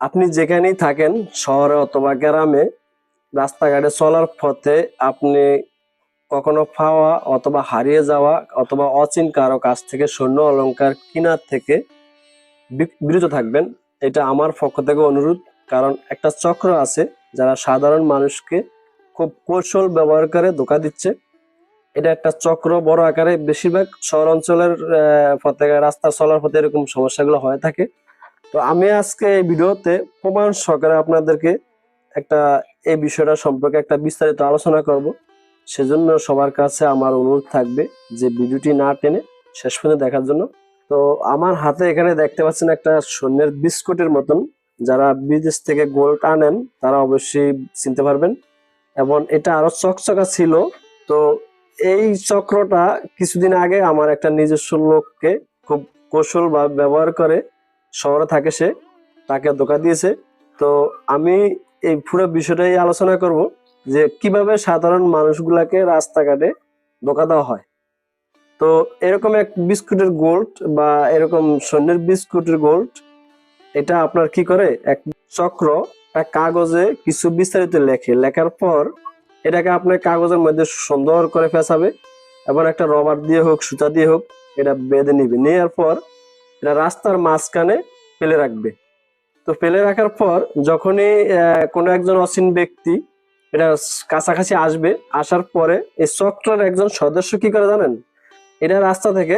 আপনি যেখানেই থাকেন, শহরে অথবা গ্রামে, রাস্তাঘাটে চলার পথে আপনি কখনো পাওয়া অথবা হারিয়ে যাওয়া অথবা অচিন কারো কাছ থেকে স্বর্ণ অলংকার কেনার থেকে বিরত থাকবেন। এটা আমার পক্ষ থেকে অনুরোধ। কারণ একটা চক্র আছে যারা সাধারণ মানুষকে খুব কৌশল ব্যবহার করে ধোঁকা দিচ্ছে। এটা একটা চক্র বড় আকারে, বেশিরভাগ শহর অঞ্চলের পথে রাস্তা চলার পথে এরকম সমস্যাগুলো হয়ে থাকে। তো আমি আজকে এই ভিডিওতে প্রমাণ সহকারে আপনাদেরকে একটা এই বিষয়টা সম্পর্কে একটা বিস্তারিত আলোচনা করব। সেজন্য সবার কাছে আমার অনুরোধ থাকবে যে ভিডিওটি না টেনে শেষ পর্যন্ত দেখার জন্য। তো আমার হাতে এখানে দেখতে পাচ্ছেন একটা স্বর্ণের বিস্কুটের মতন। যারা বিদেশ থেকে গোল্ড আনেন তারা অবশ্যই চিনতে পারবেন। এবং এটা আরো চকচকা ছিল। তো এই চক্রটা কিছুদিন আগে আমার একটা নিজস্ব লোককে খুব কৌশল বা ব্যবহার করে, শহরে থাকে সে, তাকে ধোঁকা দিয়েছে। তো আমি এই পুরো বিষয়টাই আলোচনা করব যে কিভাবে সাধারণ মানুষগুলাকে রাস্তাঘাটে ধোঁকা দেওয়া হয়। তো এরকম এক বিস্কুটের গোল্ড বা এরকম স্বর্ণের বিস্কুটের গোল্ড, এটা আপনার কি করে, এক চক্র একটা কাগজে কিছু বিস্তারিত লেখার পর এটাকে আপনার কাগজের মধ্যে সুন্দর করে ফেসাবে এবং একটা রবার দিয়ে হোক সুতা দিয়ে হোক এটা বেঁধে নিবে। নেওয়ার পর এটা রাস্তার মাঝখানে ফেলে রাখবে। তো ফেলে রাখার পর যখনই কোনো একজন অচিন ব্যক্তি এটা কাছাকাছি আসবে, আসার পরে এই চক্রের একজন সদস্য কি করে জানেন, এটা রাস্তা থেকে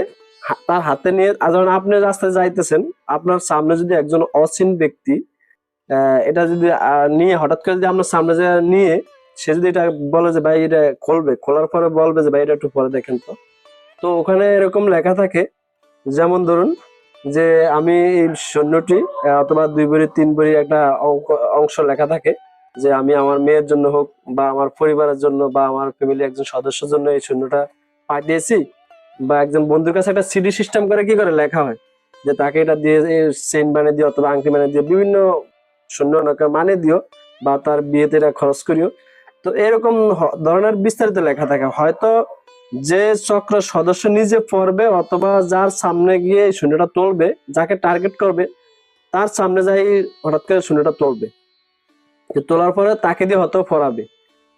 তার হাতে নিয়ে, যখন আপনি রাস্তায় যাইতেছেন, আপনার সামনে যদি একজন অচিন ব্যক্তি এটা যদি নিয়ে হঠাৎ করে যদি আপনার সামনে যে নিয়ে সে যদি এটা বলে যে ভাই এটা খুলবে, খোলার পরে বলবে যে ভাই এটা একটু পরে দেখেন। তো তো ওখানে এরকম লেখা থাকে, যেমন ধরুন যে আমি এই সৈন্যটি অথবা 2 ভরি 3 ভরি একটা অংশ লেখা থাকে যে আমি আমার মেয়ের জন্য হোক বা আমার পরিবারের জন্য বা আমার ফ্যামিলি একজন সদস্যের জন্য এই সৈন্যটা পাঠিয়েছি। বা একজন বন্ধুর কাছে একটা সিডি সিস্টেম করে কি করে লেখা হয় যে তাকে এটা দিয়ে চেইন বানিয়ে দিও অথবা আংটি বানিয়ে দিও, বিভিন্ন সৈন্য মানে দিও বা তার বিয়েতে এটা খরচ করিও। তো এরকম ধরনের বিস্তারিত লেখা থাকে। হয়তো যে চক্র সদস্য নিজে পড়বে অথবা যার সামনে গিয়ে শূন্যটা তুলবে, যাকে টার্গেট করবে তার সামনে যাই হঠাৎ করে শূন্যটা তুলবে, তোলার পরে তাকে দিয়ে হয়তো পড়াবে।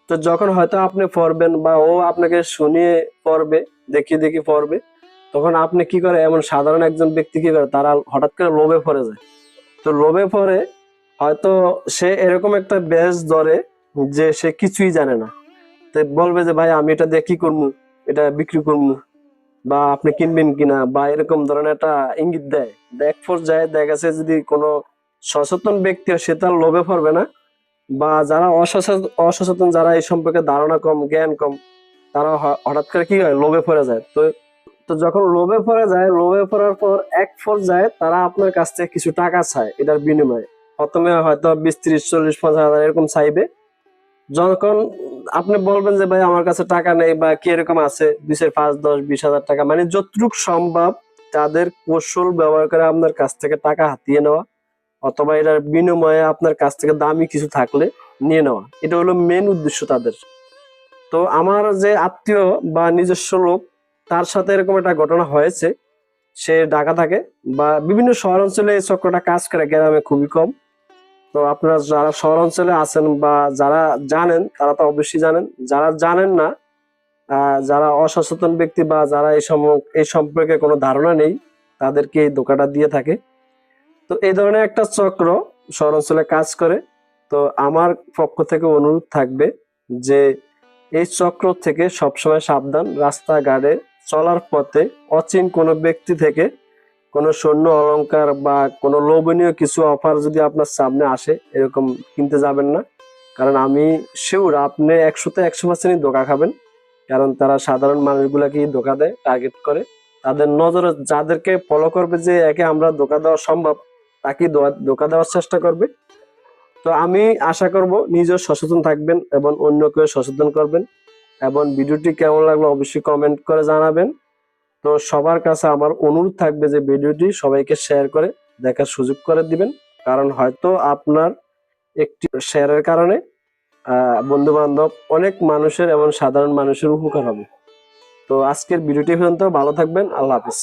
তো যখন হয়তো আপনি পড়বেন বা ও আপনাকে শুনিয়ে পড়বে, দেখিয়ে দেখিয়ে পড়বে, তখন আপনি কি করে, এমন সাধারণ একজন ব্যক্তি কি করে, তারা হঠাৎ করে লোভে পড়ে যায়। তো লোভে পড়ে হয়তো সে এরকম একটা ব্যাচ ধরে যে সে কিছুই জানে না। তো বলবে যে ভাই আমি এটা দিয়ে কি করবো, এটা বিক্রি করবো বা আপনি কিনবেন কিনা, বা এরকম ধরনের একটা ইঙ্গিত দেয়। এক পর্যায়ে দেখা গেছে যদি কোনো সচেতন ব্যক্তি হয়, সে তার লোভে পড়বে না। বা যারা অসচেতন, যারা এই সম্পর্কে ধারণা কম, জ্ঞান কম, তারা হঠাৎ করে কি হয়, লোভে পড়ে যায়। তো তো যখন লোভে পড়ে যায়, লোভে পড়ার পর এক পর্যায়ে তারা আপনার কাছ থেকে কিছু টাকা চায় এটার বিনিময়ে। প্রথমে হয়তো 20, 30, 40, 50,000 এরকম চাইবে। যখন আপনি বলবেন যে ভাই আমার কাছে টাকা নেই বা কি এরকম আছে, 2, 5, 10, 20,000 টাকা, মানে যতটুকু সম্ভব তাদের কৌশল ব্যবহার করে আপনার কাছ থেকে টাকা হাতিয়ে নেওয়া অথবা এটার বিনিময়ে আপনার কাছ থেকে দামি কিছু থাকলে নিয়ে নেওয়া, এটা হলো মেন উদ্দেশ্য তাদের। তো আমার যে আত্মীয় বা নিজস্ব লোক, তার সাথে এরকম একটা ঘটনা হয়েছে। সে ঢাকা থাকে বা বিভিন্ন শহর অঞ্চলে এই চক্রটা কাজ করে, গ্রামে খুবই কম। তো আপনারা যারা শহর অঞ্চলে আছেন বা যারা জানেন তারা তো অবশ্যই জানেন, যারা জানেন না, যারা অসচেতন ব্যক্তি বা যারা এই সম্পর্কে কোনো ধারণা নেই, তাদেরকে এই ধোঁকাটা দিয়ে থাকে। তো এই ধরনের একটা চক্র শহর অঞ্চলে কাজ করে। তো আমার পক্ষ থেকে অনুরোধ থাকবে যে এই চক্র থেকে সবসময় সাবধান। রাস্তাঘাটে চলার পথে অচিন কোনো ব্যক্তি থেকে কোনো স্বর্ণ অলংকার বা কোনো লোভনীয় কিছু অফার যদি আপনার সামনে আসে, এরকম কিনতে যাবেন না। কারণ আমি শিওর আপনি 100-তে 100% ধোঁকা খাবেন। কারণ তারা সাধারণ মানুষগুলাকেই ধোঁকা দেয়, টার্গেট করে। তাদের নজরে যাদেরকে ফলো করবে যে একে আমরা ধোঁকা দেওয়া সম্ভব, তাকেই ধোঁকা দেওয়ার চেষ্টা করবে। তো আমি আশা করব নিজেও সচেতন থাকবেন এবং অন্যকেও সচেতন করবেন। এবং ভিডিওটি কেমন লাগলো অবশ্যই কমেন্ট করে জানাবেন। তো সবার কাছে আমার অনুরোধ থাকবে যে ভিডিওটি সবাইকে শেয়ার করে দেখার সুযোগ করে দিবেন। কারণ হয়তো আপনার একটি শেয়ারের কারণে বন্ধু বান্ধব অনেক মানুষের এবং সাধারণ মানুষের উপকার হবে। তো আজকের ভিডিওটি পর্যন্ত, ভালো থাকবেন। আল্লাহ হাফেজ।